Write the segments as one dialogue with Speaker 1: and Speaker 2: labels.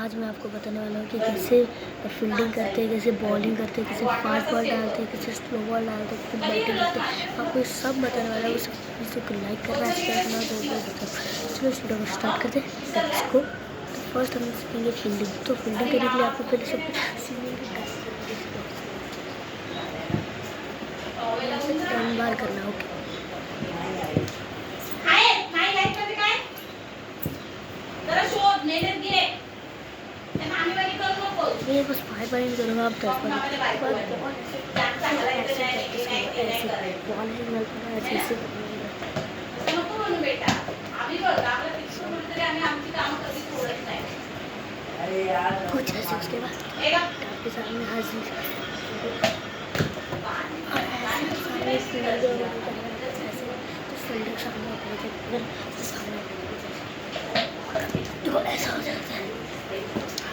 Speaker 1: आज मैं आपको बताने वाला हूँ कि कैसे फील्डिंग करते हैं, कैसे बॉलिंग करते हैं, कैसे फास्ट बॉल डालते हैं, कैसे स्लो बॉल डालते हैं, कैसे बैटिंग करते हैं। आपको ये सब बताने वाला है। उस वीडियो को लाइक करना, शेयर करना, चलो इस वीडियो को स्टार्ट करते हैं। इसको तो फर्स्ट हम सीखेंगे फील्डिंग। तो फील्डिंग करने के लिए आपको पहले सब टर्न बार करना। ओके, ये बस 5 बार करूँगा। आप 10 बार कुछ ऐसे। उसके बाद आपके सामने हाजिर फील्डिंग सामने तो ऐसा हो जाता है।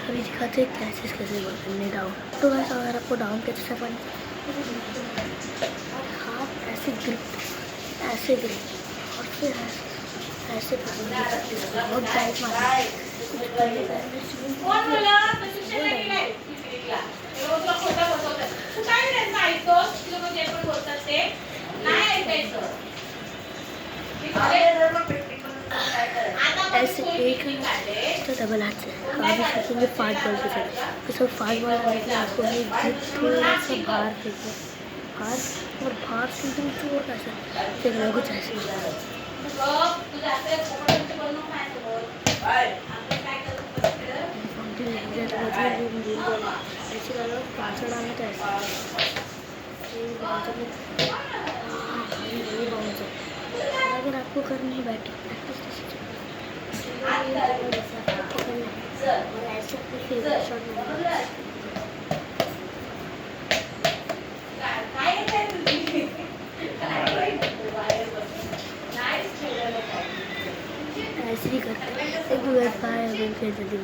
Speaker 1: अभी दिखाते हैं कैसे करने डाउन। तो वैसा अगर आपको डाउन कैसे से पानी हाथ ऐसे ग्रिप और फिर ऐसे बहुत टाइट मारना। ऐसे एक तो डबल हाथ से अभी सीखेंगे फास्ट बॉल के साथ। तो सब फास्ट बॉल करने के लिए आपको ये थोड़ा सा बाहर फेंकना, बाहर से एकदम छोटा सा फेंकना, कुछ ऐसे। ऐसे डालना तो ऐसे। अगर आपको करनी है बैटिंग प्रैक्टिस ऐसे ही करते हैं। एक दो बार जल्दी